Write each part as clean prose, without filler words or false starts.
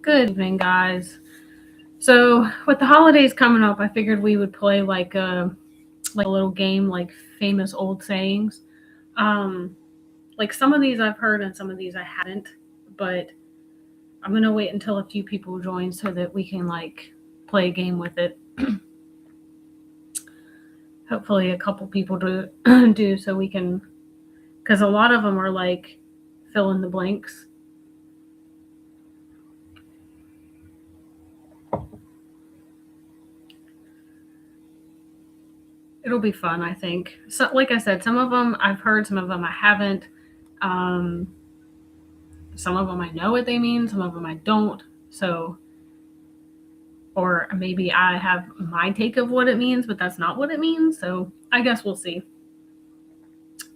Good evening, guys. So, with the holidays coming up, I figured we would play like a little game, like famous old sayings. Um, like some of these I've heard and some of these I haven't, but I'm gonna wait until a few people join so that we can like play a game with it. Hopefully, a couple people do do so we can, because a lot of them are like fill in the blanks. It'll be fun, I think. So, like I said, some of them I've heard, some of them I haven't. Um, some of them I know what they mean, some of them I don't. So, or maybe I have my take of what it means, but that's not what it means. So, I guess we'll see.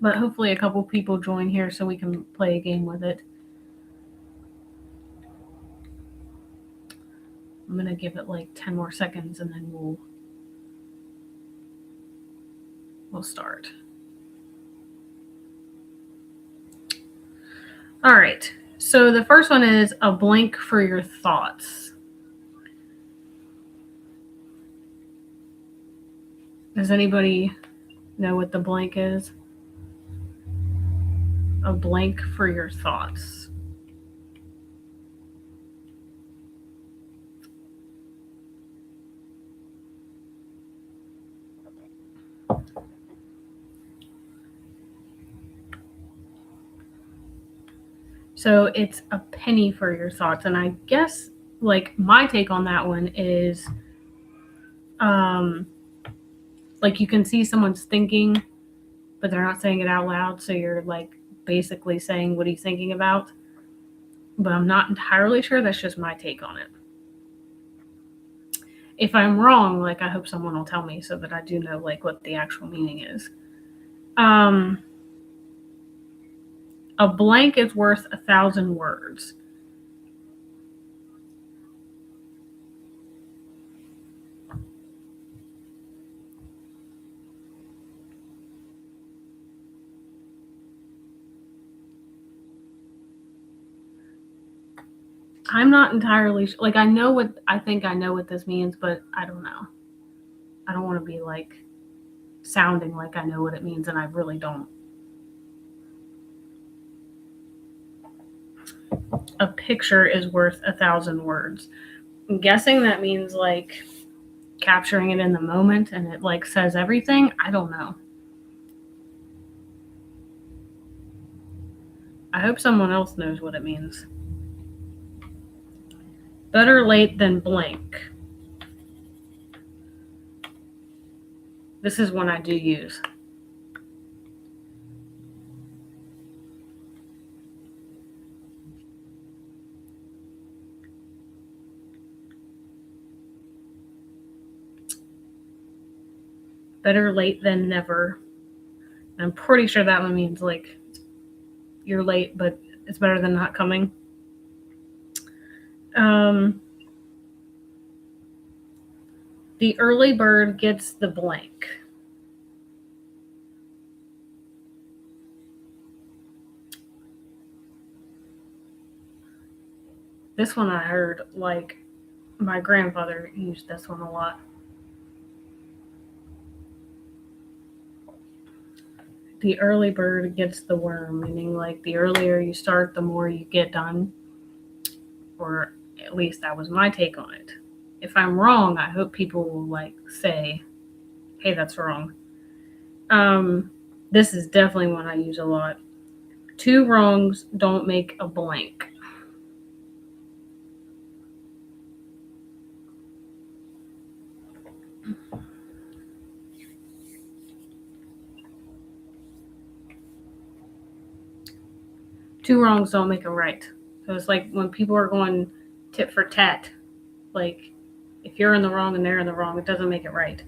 But hopefully, a couple people join here so we can play a game with it. I'm gonna give it like 10 more seconds and then we'll start. All right. So the first one is a blank for your thoughts. Does anybody know what the blank is? A blank for your thoughts. So it's a penny for your thoughts. And I guess like my take on that one is um like you can see someone's thinking, but they're not saying it out loud. So you're like basically saying what he's thinking about. But I'm not entirely sure. That's just my take on it. If I'm wrong, like I hope someone will tell me so that I do know like what the actual meaning is. Um a blank is worth 1,000 words. I'm not entirely like I think I know what this means, but I don't know. I don't want to be like sounding like I know what it means and I really don't. A picture is worth 1,000 words. I'm guessing that means like capturing it in the moment and it like says everything. I don't know. I hope someone else knows what it means. Better late than blank. This is one I do use. Better late than never. I'm pretty sure that one means like you're late, but it's better than not coming. Um, the early bird gets the blank. This one I heard like my grandfather used this one a lot. The early bird gets the worm, meaning like the earlier you start, the more you get done. Or at least that was my take on it. If I'm wrong, I hope people will like say, "Hey, that's wrong." Um, this is definitely one I use a lot. Two wrongs don't make a blank. Two wrongs don't make a right. So it's like when people are going tit for tat, like if you're in the wrong and they're in the wrong, it doesn't make it right.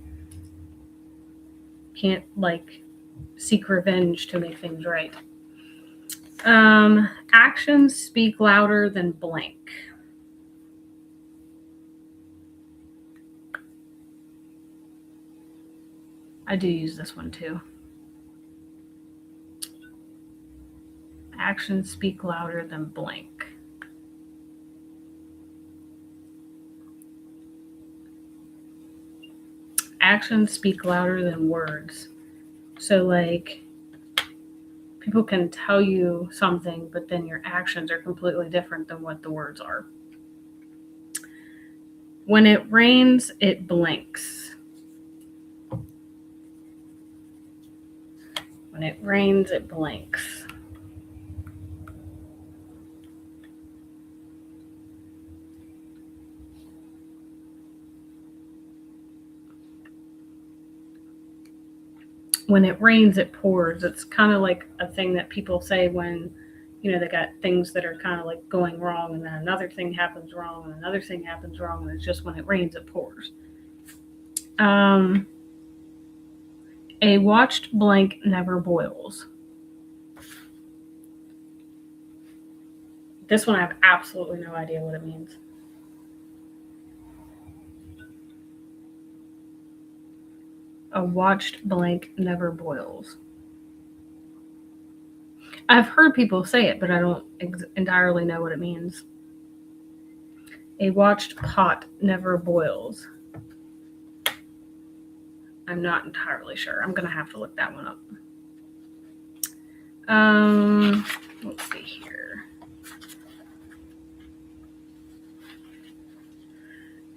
Can't like seek revenge to make things right. Actions speak louder than blank. I do use this one too. Actions speak louder than blank. actions speak louder than words. So, like, people can tell you something, but then your actions are completely different than what the words are. When it rains, it blinks. When it rains, it blinks. When it rains, it pours. It's kind of like a thing that people say when, they got things that are kind of like going wrong, and then another thing happens wrong, and another thing happens wrong, and it's just when it rains, it pours. Um, a watched blank never boils. This one I have absolutely no idea what it means. A watched blank never boils. I've heard people say it, but I don't entirely know what it means. A watched pot never boils. I'm not entirely sure. I'm going to have to look that one up. Let's see here.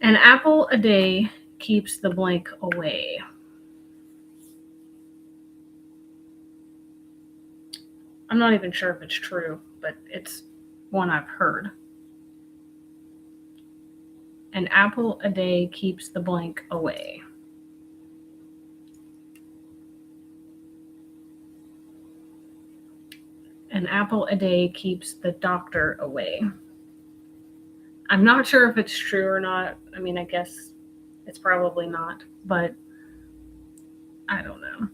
An apple a day keeps the blank away. I'm not even sure if it's true, but it's one I've heard. An apple a day keeps the blank away. An apple a day keeps the doctor away. I'm not sure if it's true or not. I mean, I guess it's probably not, but I don't know.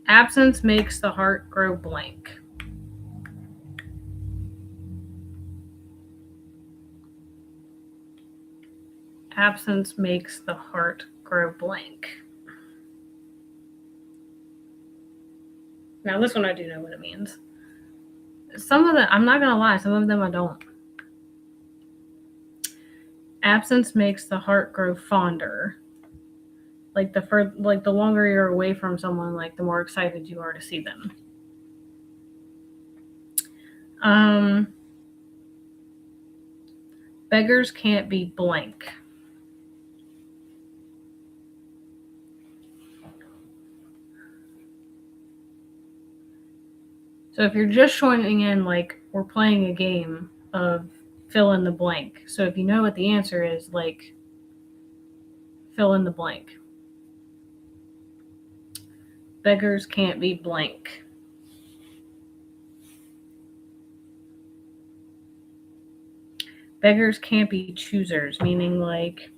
Absence makes the heart grow blank. Absence makes the heart grow blank. Now, this one I do know what it means. Some of them, I'm not going to lie, some of them I don't. Absence makes the heart grow fonder. Like the longer you're away from someone, like the more excited you are to see them. Beggars can't be blank. So if you're just joining in, like, we're playing a game of fill in the blank. So if you know what the answer is, like, fill in the blank. Beggars can't be blank. Beggars can't be choosers, meaning like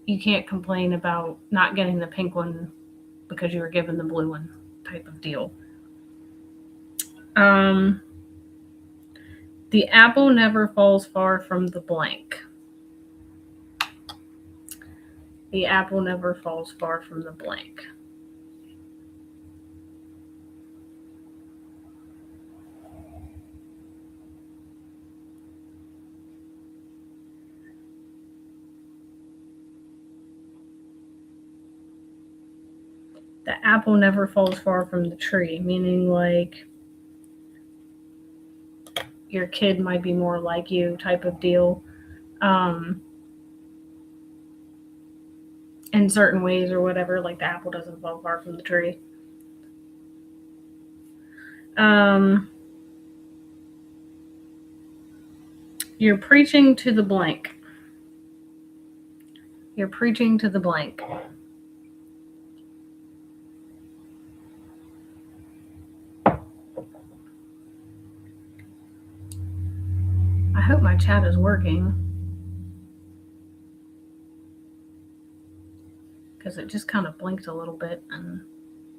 you can't complain about not getting the pink one because you were given the blue one type of deal. The apple never falls far from the blank. The apple never falls far from the blank. The apple never falls far from the tree, meaning like your kid might be more like you type of deal. In certain ways or whatever, like the apple doesn't fall far from the tree. You're preaching to the blank. You're preaching to the blank. I hope my chat is working. Because it just kind of blinked a little bit. And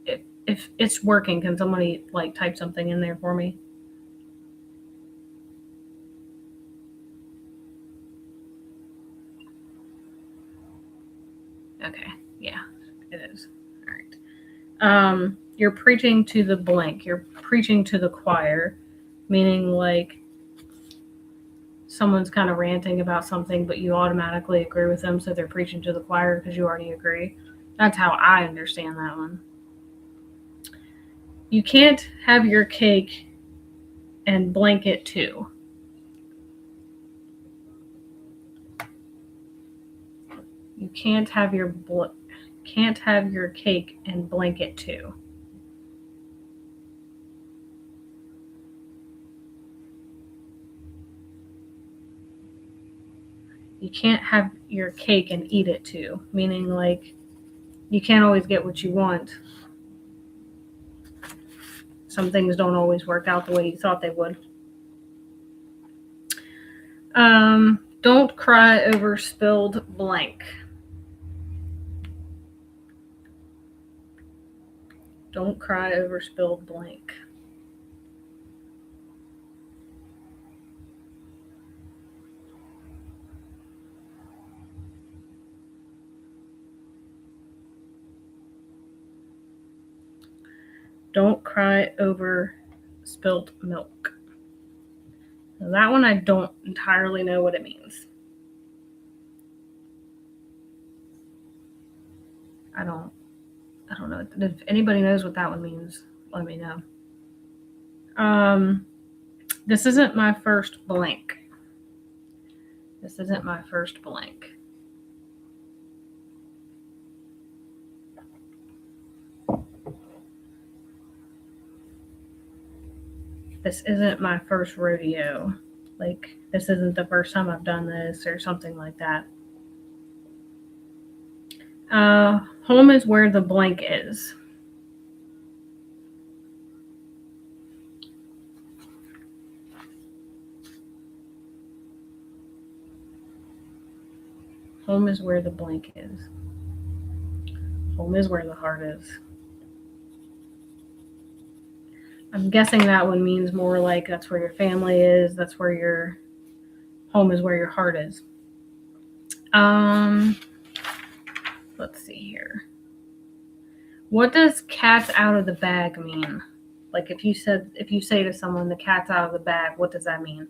if it's working, can somebody like type something in there for me? Okay, yeah, it is. All right. You're preaching to the blank. You're preaching to the choir, meaning like someone's kind of ranting about something, but you automatically agree with them, so they're preaching to the choir because you already agree. That's how I understand that one. You can't have your cake and blanket too. You can't have your cake and blanket too. You can't have your cake and eat it too, meaning like you can't always get what you want. Some things don't always work out the way you thought they would. Don't cry over spilled blank. Don't cry over spilled blank. Don't cry over spilt milk. Now that one I don't entirely know what it means. I don't know. If anybody knows what that one means, let me know. This isn't my first blank. This isn't my first blank. This isn't my first rodeo. Like, this isn't the first time I've done this or something like that. Home is where the blank is. Home is where the blank is. Home is where the heart is. I'm guessing that one means more like that's where your family is. That's where your home is, where your heart is. Let's see here. What does cat's out of the bag mean? Like if you say to someone the cat's out of the bag, what does that mean?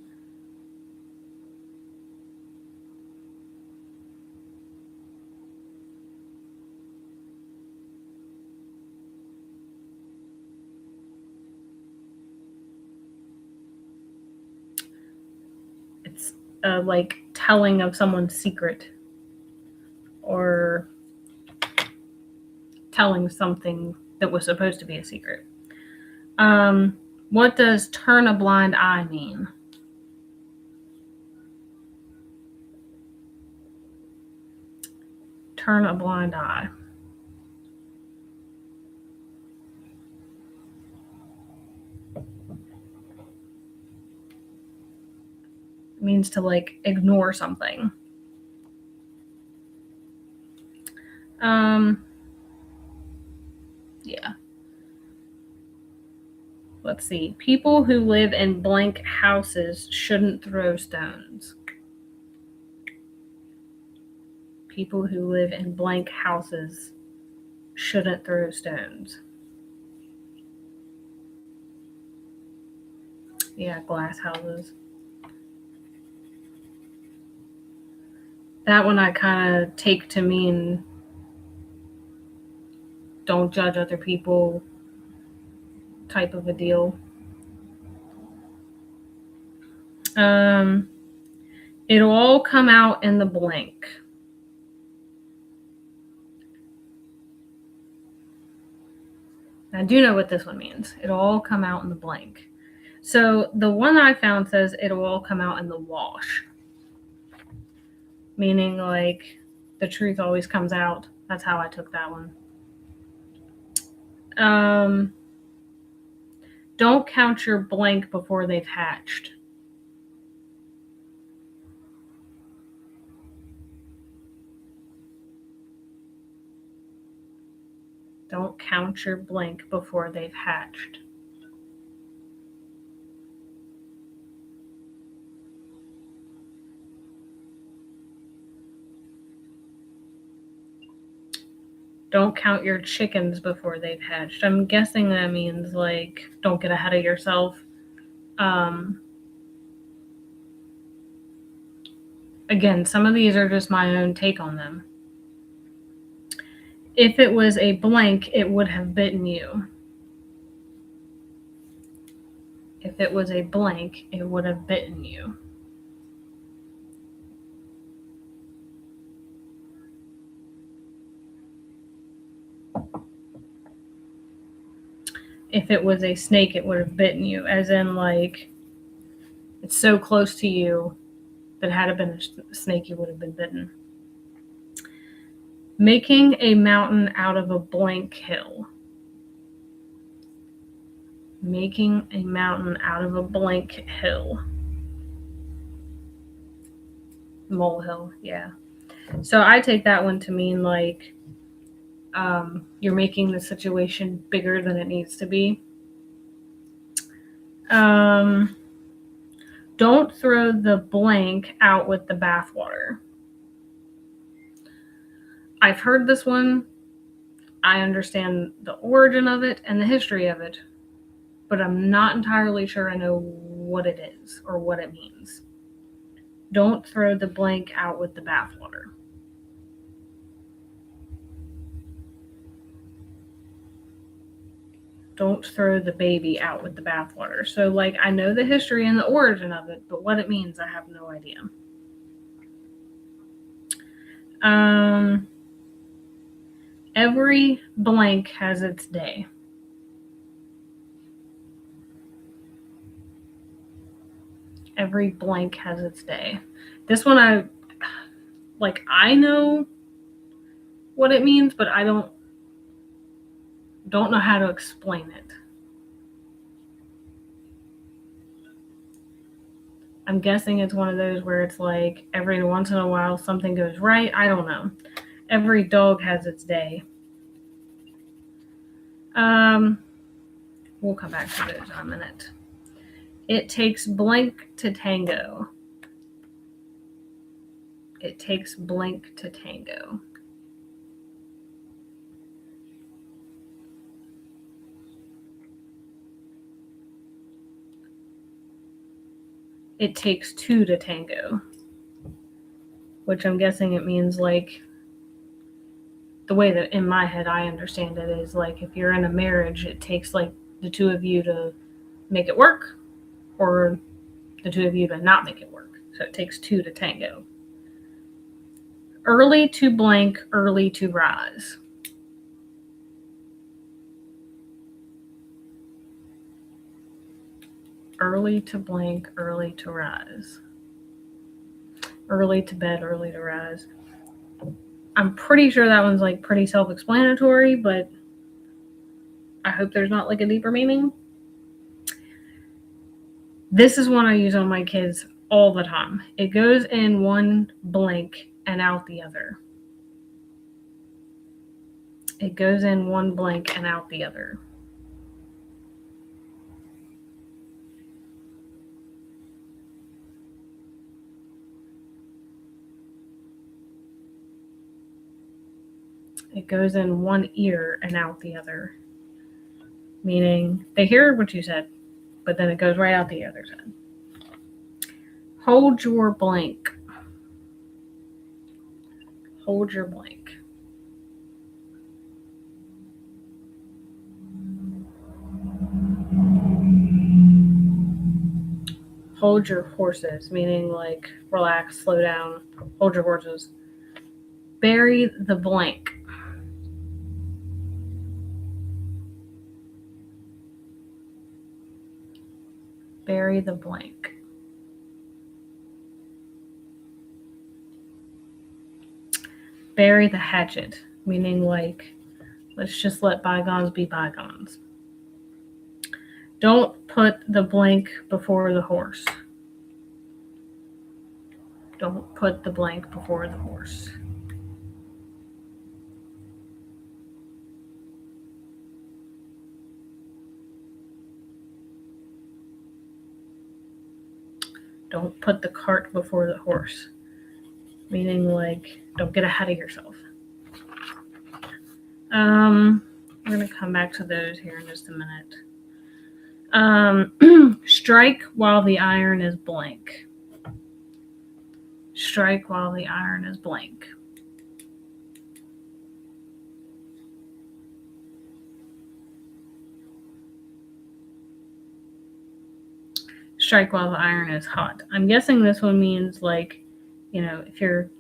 It's like telling of someone's secret or telling something that was supposed to be a secret. What does turn a blind eye mean? Turn a blind eye. It means to like ignore something. Yeah. Let's see. People who live in blank houses shouldn't throw stones. People who live in blank houses shouldn't throw stones. Yeah, glass houses. That one I kind of take to mean don't judge other people type of a deal. It'll all come out in the blank. I do know what this one means. It'll all come out in the blank. So the one I found says it'll all come out in the wash. Meaning like the truth always comes out. That's how I took that one. Don't count your blank before they've hatched. Don't count your blank before they've hatched. Don't count your chickens before they've hatched. I'm guessing that means like don't get ahead of yourself. Again, some of these are just my own take on them. If it was a blank, it would have bitten you. If it was a blank, it would have bitten you. If it was a snake, it would have bitten you. As in, like, it's so close to you that had it been a snake, you would have been bitten. Making a mountain out of a blank hill. Making a mountain out of a blank hill. Molehill, yeah. So I take that one to mean like you're making the situation bigger than it needs to be. Don't throw the blank out with the bathwater. I've heard this one. I understand the origin of it and the history of it, but I'm not entirely sure I know what it is or what it means. Don't throw the blank out with the bathwater. Don't throw the baby out with the bathwater. So, like, I know the history and the origin of it, but what it means, I have no idea. Every blank has its day. Every blank has its day. This one, I know what it means, but I don't know how to explain it. I'm guessing it's one of those where it's like every once in a while something goes right. I don't know. Every dog has its day. We'll come back to those in a minute. It takes blank to tango. It takes blank to tango. It takes two to tango, which I'm guessing it means like the way that in my head I understand it is like if you're in a marriage, it takes like the two of you to make it work or the two of you to not make it work. So it takes two to tango. Early to blank, early to rise. Early to blank, early to rise. Early to bed, early to rise. I'm pretty sure that one's like pretty self-explanatory, but I hope there's not like a deeper meaning. This is one I use on my kids all the time. It goes in one blank and out the other. It goes in one blank and out the other. It goes in one ear and out the other. Meaning they hear what you said, but then it goes right out the other side. Hold your blank. Hold your blank. Hold your horses, meaning like relax, slow down, hold your horses. Bury the blank. Bury the blank. Bury the hatchet, meaning like let's just let bygones be bygones. Don't put the blank before the horse. Don't put the blank before the horse. Don't put the cart before the horse. Meaning like don't get ahead of yourself. We're going to come back to those here in just a minute. Strike while the iron is blank. Strike while the iron is blank. Strike while the iron is hot. I'm guessing this one means like, if you're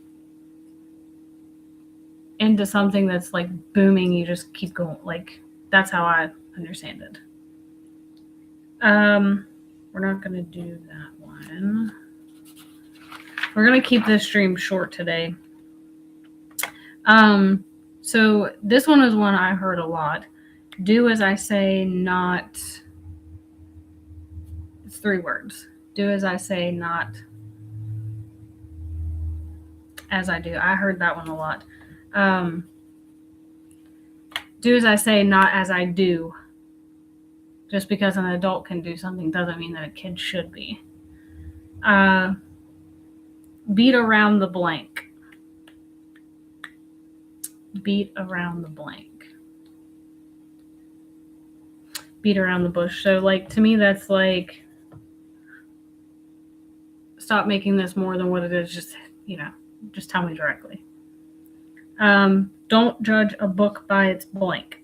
into something that's like booming, you just keep going. Like, that's how I understand it. We're not going to do that one. We're going to keep this stream short today. So this one is one I heard a lot. Do as I say, not. It's 3 words. Do as I say, not as I do. I heard that one a lot. Do as I say, not as I do. Just because an adult can do something doesn't mean that a kid should be. Beat around the blank. Beat around the blank. Beat around the bush. So, like, to me, that's like, stop making this more than what it is. Just, just tell me directly. Don't judge a book by its blank.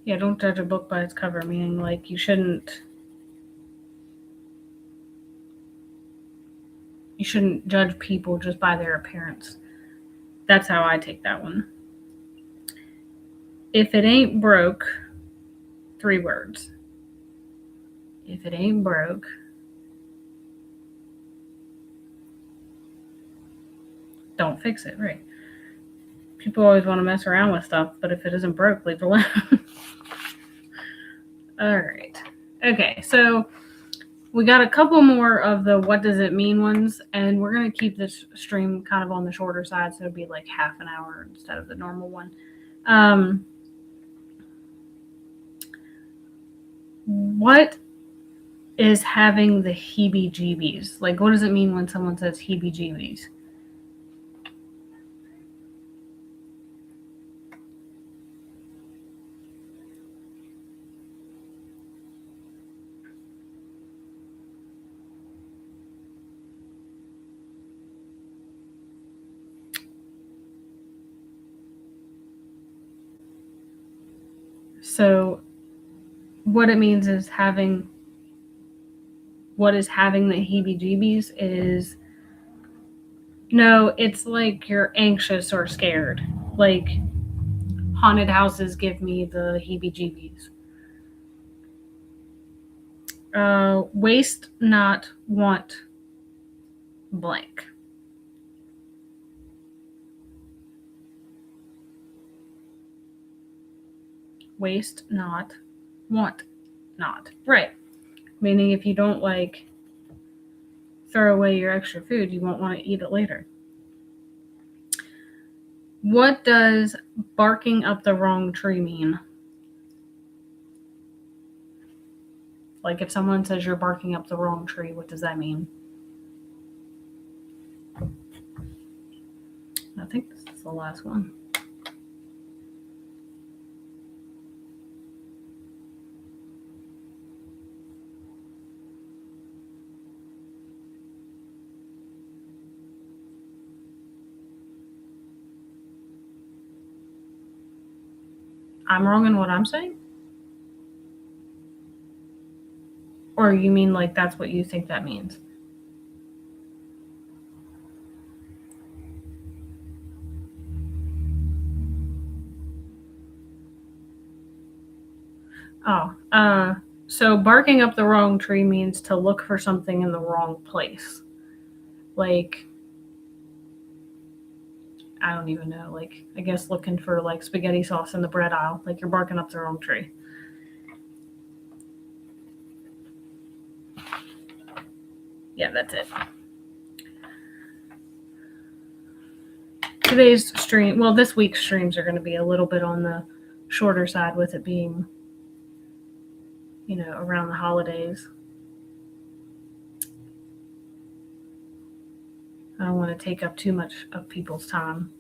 Yeah, don't judge a book by its cover, meaning like you shouldn't judge people just by their appearance. That's how I take that one. If it ain't broke, 3 words. If it ain't broke, don't fix it, right? People always want to mess around with stuff, but if it isn't broke, leave it alone. All right. Okay, so we got a couple more of the what does it mean ones, and we're going to keep this stream kind of on the shorter side, so it'll be like half an hour instead of the normal one. What is having the heebie-jeebies? Like, what does it mean when someone says heebie-jeebies? So what it means is what is having the heebie-jeebies is, no, it's like you're anxious or scared. Like, haunted houses give me the heebie-jeebies. Waste, not want, blank. Waste, not want, not. Right. Meaning if you don't like throw away your extra food, you won't want to eat it later. What does barking up the wrong tree mean? Like, if someone says you're barking up the wrong tree, what does that mean? I think this is the last one. I'm wrong in what I'm saying? Or you mean like that's what you think that means? Oh, so barking up the wrong tree means to look for something in the wrong place. Like, I don't even know. Like, I guess looking for like spaghetti sauce in the bread aisle. Like, you're barking up the wrong tree. Yeah, that's it. Today's stream, well, this week's streams are going to be a little bit on the shorter side with it being, around the holidays. I don't want to take up too much of people's time.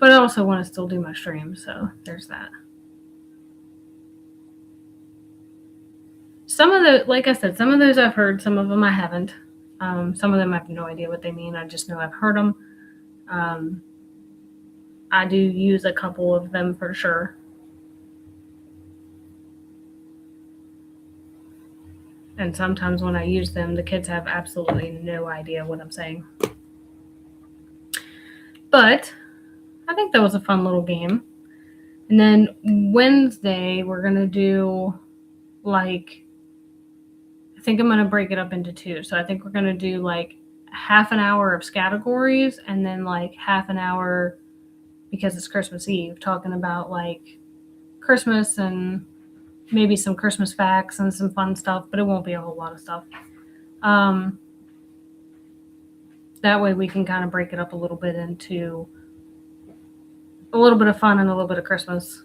But I also want to still do my stream, so there's that. Some of the, like I said, some of those I've heard, some of them I haven't. Some of them I have no idea what they mean. I just know I've heard them. I do use a couple of them for sure. And sometimes when I use them, the kids have absolutely no idea what I'm saying. But I think that was a fun little game. And then Wednesday, we're going to do like, I think I'm going to break it up into two. So I think we're going to do like half an hour of categories and then like half an hour, because it's Christmas Eve, talking about like Christmas and maybe some Christmas facts and some fun stuff, but it won't be a whole lot of stuff. That way we can kind of break it up a little bit into a little bit of fun and a little bit of Christmas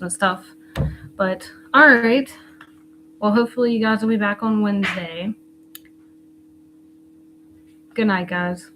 stuff. But all right. Well, hopefully you guys will be back on Wednesday. Good night, guys.